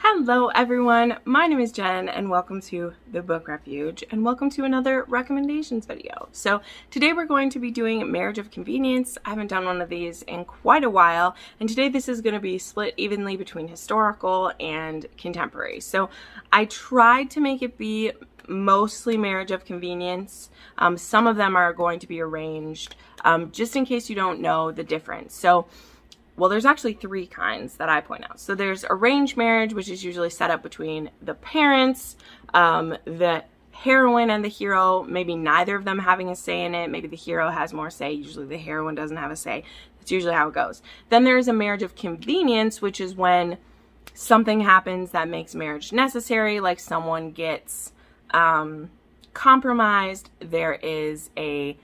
Hello everyone, my name is Jen and welcome to the Book Refuge and welcome to another recommendations video. So today we're going to be doing Marriage of Convenience. I haven't done one of these in quite a while, and today this is going to be split evenly between historical and contemporary. So I tried to make it be mostly Marriage of Convenience. Some of them are going to be arranged just in case you don't know the difference. So well, there's actually three kinds that I point out. So there's arranged marriage, which is usually set up between the parents, the heroine and the hero, maybe neither of them having a say in it. Maybe the hero has more say. Usually the heroine doesn't have a say. That's usually how it goes. Then there's a marriage of convenience, which is when something happens that makes marriage necessary, like someone gets compromised, there is a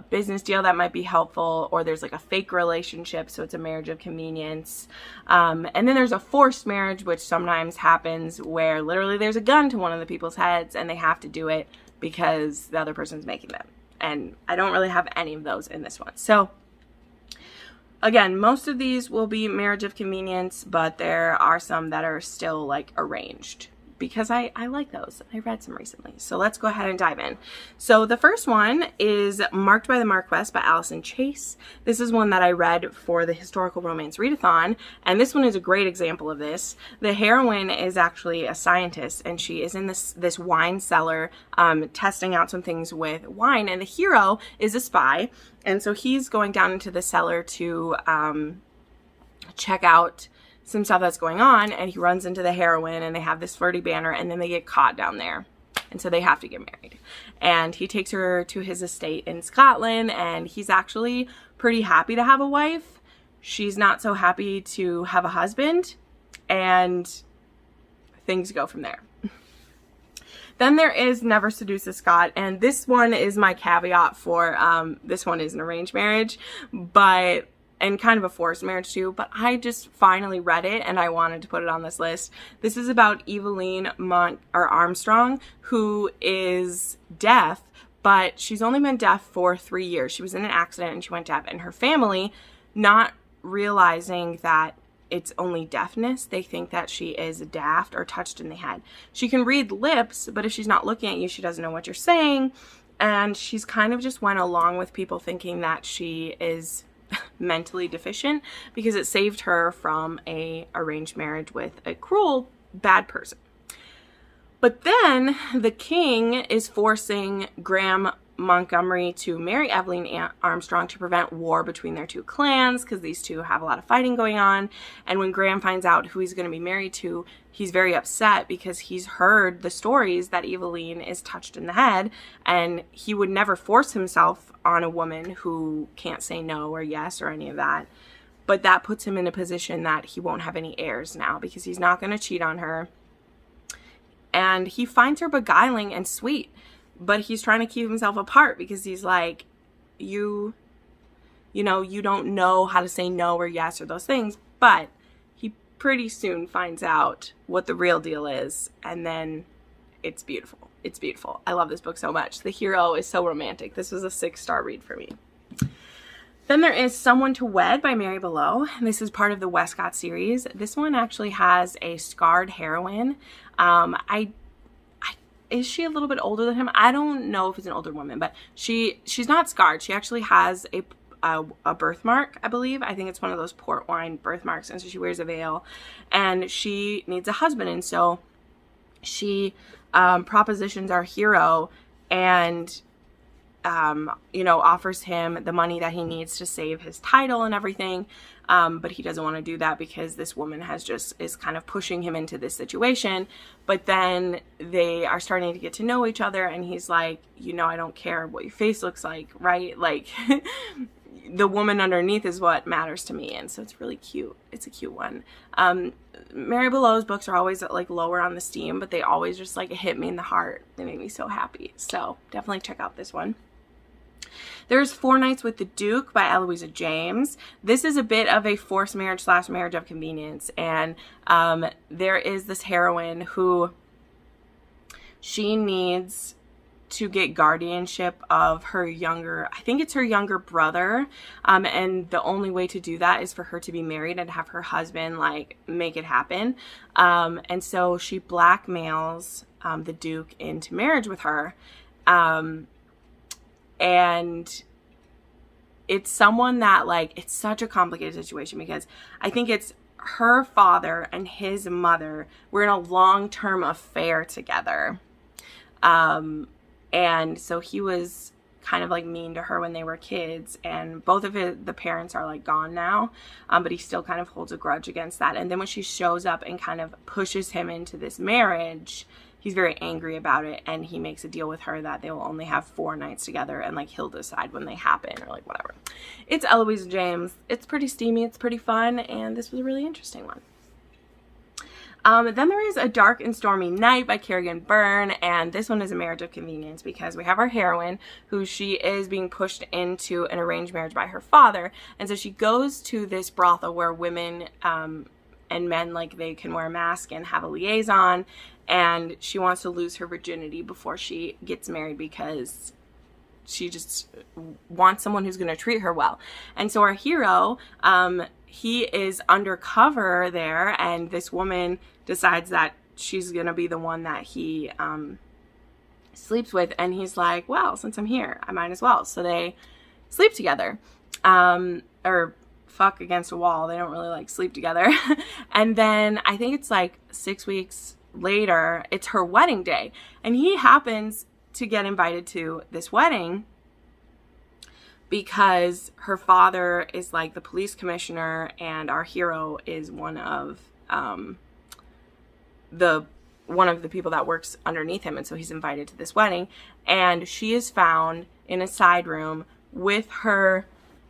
business deal that might be helpful, or there's like a fake relationship, so it's a marriage of convenience. And then there's a forced marriage, which sometimes happens where literally there's a gun to one of the people's heads and they have to do it because the other person's making them. And I don't really have any of those in this one. So again, most of these will be marriage of convenience, but there are some that are still like arranged, because I like those. I read some recently. So let's go ahead and dive in. So the first one is Marked by the Marquess by Alyson Chase. This is one that I read for the Historical Romance Readathon, and this one is a great example of this. The heroine is actually a scientist, and she is in this wine cellar testing out some things with wine, and the hero is a spy, and so he's going down into the cellar to check out some stuff that's going on, and he runs into the heroine and they have this flirty banter, and then they get caught down there, and so they have to get married. And he takes her to his estate in Scotland, and he's actually pretty happy to have a wife. She's not so happy to have a husband, and things go from there. Then there is Never Seduce a Scot, and this one is my caveat for this one is an arranged marriage, and kind of a forced marriage too, but I just finally read it and I wanted to put it on this list. This is about Evelyn Armstrong, who is deaf, but she's only been deaf for 3 years. She was in an accident and she went deaf, and her family, not realizing that it's only deafness, they think that she is daft or touched in the head. She can read lips, but if she's not looking at you, she doesn't know what you're saying, and she's kind of just went along with people thinking that she is mentally deficient, because it saved her from a arranged marriage with a cruel, bad person. But then the king is forcing Graham Montgomery to marry Evelyn Armstrong to prevent war between their two clans, because these two have a lot of fighting going on. And when Graham finds out who he's going to be married to, he's very upset because he's heard the stories that Evelyn is touched in the head, and he would never force himself on a woman who can't say no or yes or any of that. But that puts him in a position that he won't have any heirs now, because he's not going to cheat on her. And he finds her beguiling and sweet, but he's trying to keep himself apart because he's like, you don't know how to say no or yes or those things. But he pretty soon finds out what the real deal is, and then it's beautiful. It's beautiful. I love this book so much. The hero is so romantic. This was a 6-star read for me. Then there is Someone to Wed by Mary Balogh. This is part of the Westcott series. This one actually has a scarred heroine. Is she a little bit older than him? I don't know if it's an older woman, but she's not scarred. She actually has a birthmark, I believe. I think it's one of those port wine birthmarks, and so she wears a veil, and she needs a husband, and so she propositions our hero and offers him the money that he needs to save his title and everything, but he doesn't want to do that because this woman is kind of pushing him into this situation. But then they are starting to get to know each other, and he's like, I don't care what your face looks like, right? Like the woman underneath is what matters to me. And so it's really cute. It's a cute one. Mary Balogh's books are always like lower on the steam, but they always just like hit me in the heart. They make me so happy. So definitely check out this one. There's Four Nights with the Duke by Eloisa James. This is a bit of a forced marriage / marriage of convenience. And there is this heroine who she needs to get guardianship of her younger, I think it's her younger brother, and the only way to do that is for her to be married and have her husband like make it happen, and so she blackmails the Duke into marriage with her, and it's someone that like, it's such a complicated situation because I think it's her father and his mother were in a long-term affair together. And so he was kind of like mean to her when they were kids, and both of the parents are like gone now, but he still kind of holds a grudge against that. And then when she shows up and kind of pushes him into this marriage, he's very angry about it, and he makes a deal with her that they will only have 4 nights together, and like he'll decide when they happen or like whatever. It's Eloisa James. It's pretty steamy, it's pretty fun, and this was a really interesting one. Then there is A Dark and Stormy Night by Kerrigan Byrne, and this one is a marriage of convenience because we have our heroine who she is being pushed into an arranged marriage by her father, and so she goes to this brothel where women and men, like, they can wear a mask and have a liaison, and she wants to lose her virginity before she gets married because she just wants someone who's going to treat her well. And so our hero, he is undercover there, and this woman decides that she's going to be the one that he sleeps with, and he's like, well, since I'm here, I might as well. So they sleep together, or fuck against a wall. They don't really like sleep together. And then I think it's like 6 weeks later, it's her wedding day, and he happens to get invited to this wedding because her father is like the police commissioner, and our hero is one of the people that works underneath him, and so he's invited to this wedding, and she is found in a side room with her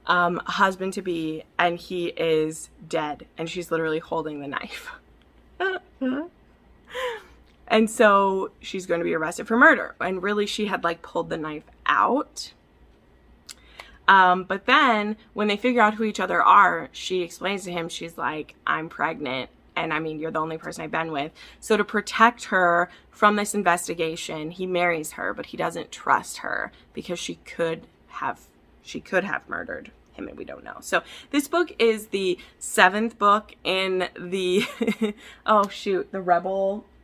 husband to be, and he is dead, and she's literally holding the knife. And so she's going to be arrested for murder, and really she had like pulled the knife out. But then when they figure out who each other are, she explains to him, she's like, I'm pregnant, and I mean, you're the only person I've been with. So to protect her from this investigation, he marries her, but he doesn't trust her because she could have murdered him, and we don't know. So this book is the 7th book in the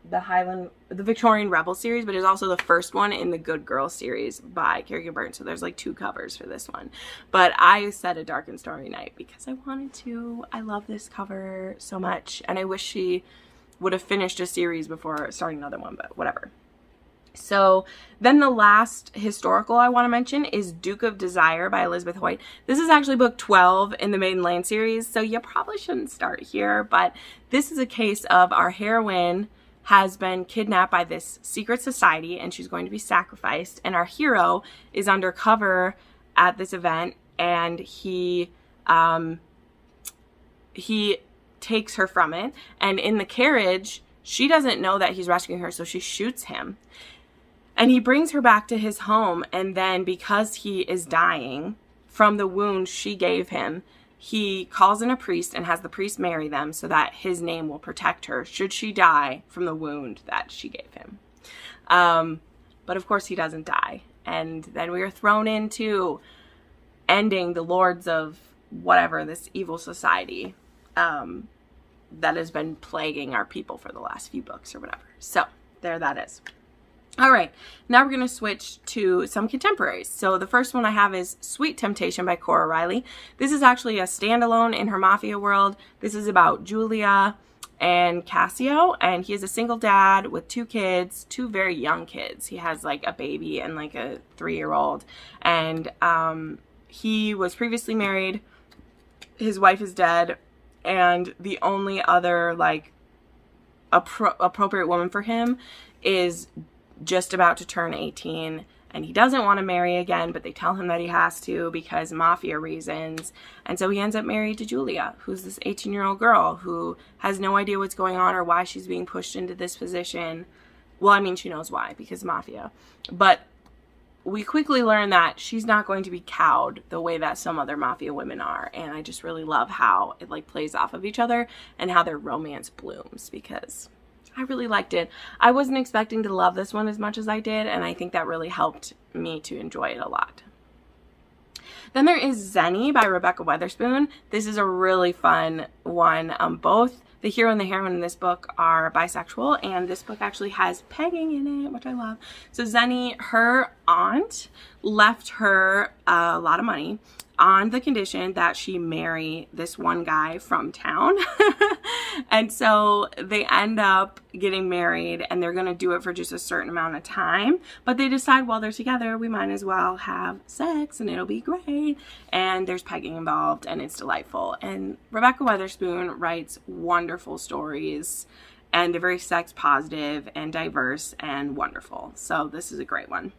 the Victorian Rebel series, but it's also the first one in the Good Girl series by Kerrigan Byrne. So there's like 2 covers for this one. But I said A Dark and Stormy Night because I wanted to. I love this cover so much, and I wish she would have finished a series before starting another one, but whatever. So then the last historical I want to mention is Duke of Desire by Elizabeth Hoyt. This is actually book 12 in the Maiden Lane series, so you probably shouldn't start here, but this is a case of our heroine has been kidnapped by this secret society, and she's going to be sacrificed, and our hero is undercover at this event, and he takes her from it, and in the carriage, she doesn't know that he's rescuing her, so she shoots him. And he brings her back to his home, and then because he is dying from the wound she gave him, he calls in a priest and has the priest marry them so that his name will protect her should she die from the wound that she gave him. But of course he doesn't die. And then we are thrown into ending the lords of whatever, this evil society that has been plaguing our people for the last few books or whatever. So there that is. All right, now we're going to switch to some contemporaries. So the first one I have is Sweet Temptation by Cora Reilly. This is actually a standalone in her mafia world. This is about Julia and Cassio, and he is a single dad with 2 kids, 2 very young kids. He has like a baby and like a 3-year-old, and he was previously married. His wife is dead, and the only other like appropriate woman for him is just about to turn 18, and he doesn't want to marry again, but they tell him that he has to because mafia reasons, and so he ends up married to Julia, who's this 18-year-old girl who has no idea what's going on or why she's being pushed into this position. Well, I mean, she knows why, because mafia, but we quickly learn that she's not going to be cowed the way that some other mafia women are, and I just really love how it like plays off of each other and how their romance blooms, because I really liked it. I wasn't expecting to love this one as much as I did, and I think that really helped me to enjoy it a lot. Then there is Zenni by Rebekah Weatherspoon. This is a really fun one. Both the hero and the heroine in this book are bisexual, and this book actually has pegging in it, which I love. So Zenni, her aunt left her a lot of money on the condition that she marry this one guy from town. And so they end up getting married, and they're going to do it for just a certain amount of time. But they decide while they're together, we might as well have sex and it'll be great. And there's pegging involved, and it's delightful. And Rebekah Weatherspoon writes wonderful stories, and they're very sex positive and diverse and wonderful. So this is a great one.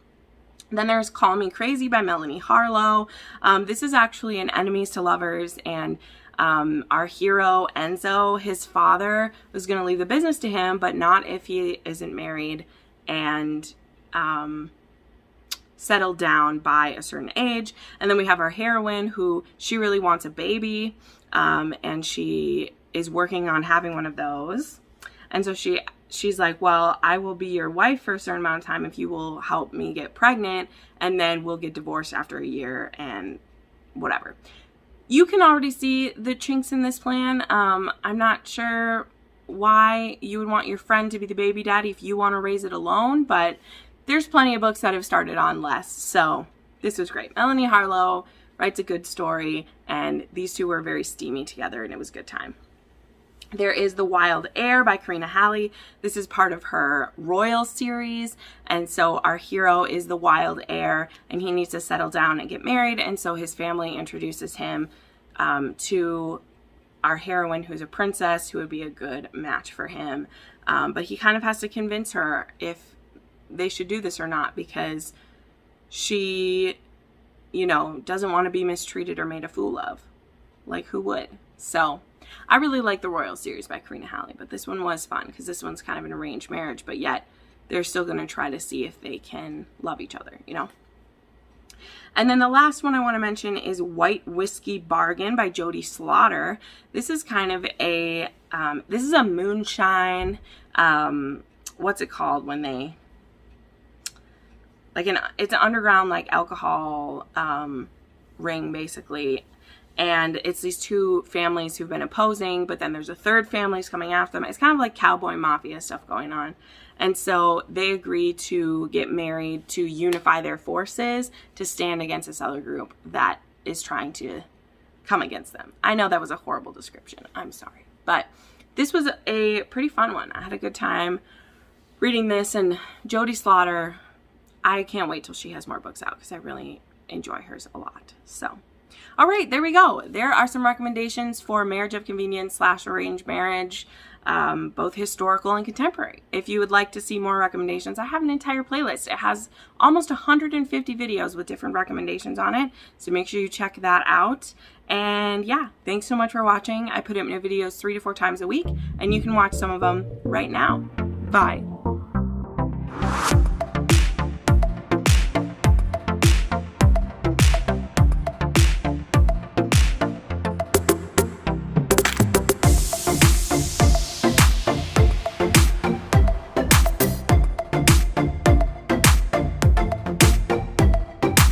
Then there's Call Me Crazy by Melanie Harlow. This is actually an enemies to lovers, and our hero Enzo, his father was going to leave the business to him, but not if he isn't married and settled down by a certain age. And then we have our heroine, who she really wants a baby, and she is working on having one of those. And so she's like, well, I will be your wife for a certain amount of time if you will help me get pregnant, and then we'll get divorced after a year and whatever. You can already see the chinks in this plan. I'm not sure why you would want your friend to be the baby daddy if you want to raise it alone, but there's plenty of books that have started on less. So this was great. Melanie Harlow writes a good story, and these two were very steamy together, and it was a good time. There is The Wild Heir by Karina Halle. This is part of her Royal series, and so our hero is the Wild Heir, and he needs to settle down and get married, and so his family introduces him to our heroine, who's a princess, who would be a good match for him. But he kind of has to convince her if they should do this or not, because she, you know, doesn't want to be mistreated or made a fool of. Like, who would? So I really like the Royal series by Karina Halle, but this one was fun because this one's kind of an arranged marriage, but yet they're still going to try to see if they can love each other, you know? And then the last one I want to mention is White Whiskey Bargain by Jodie Slaughter. This is kind of a, this is a moonshine, what's it called when they, like it's an underground like alcohol ring basically. And it's these two families who've been opposing, but then there's a third family who's coming after them. It's kind of like cowboy mafia stuff going on. And so they agree to get married to unify their forces to stand against this other group that is trying to come against them. I know that was a horrible description. I'm sorry. But this was a pretty fun one. I had a good time reading this. And Jodie Slaughter, I can't wait till she has more books out because I really enjoy hers a lot. So all right, there we go. There are some recommendations for marriage of convenience / arranged marriage, both historical and contemporary. If you would like to see more recommendations, I have an entire playlist. It has almost 150 videos with different recommendations on it, so make sure you check that out. And yeah, thanks so much for watching. I put up new videos 3 to 4 times a week, and you can watch some of them right now. Bye.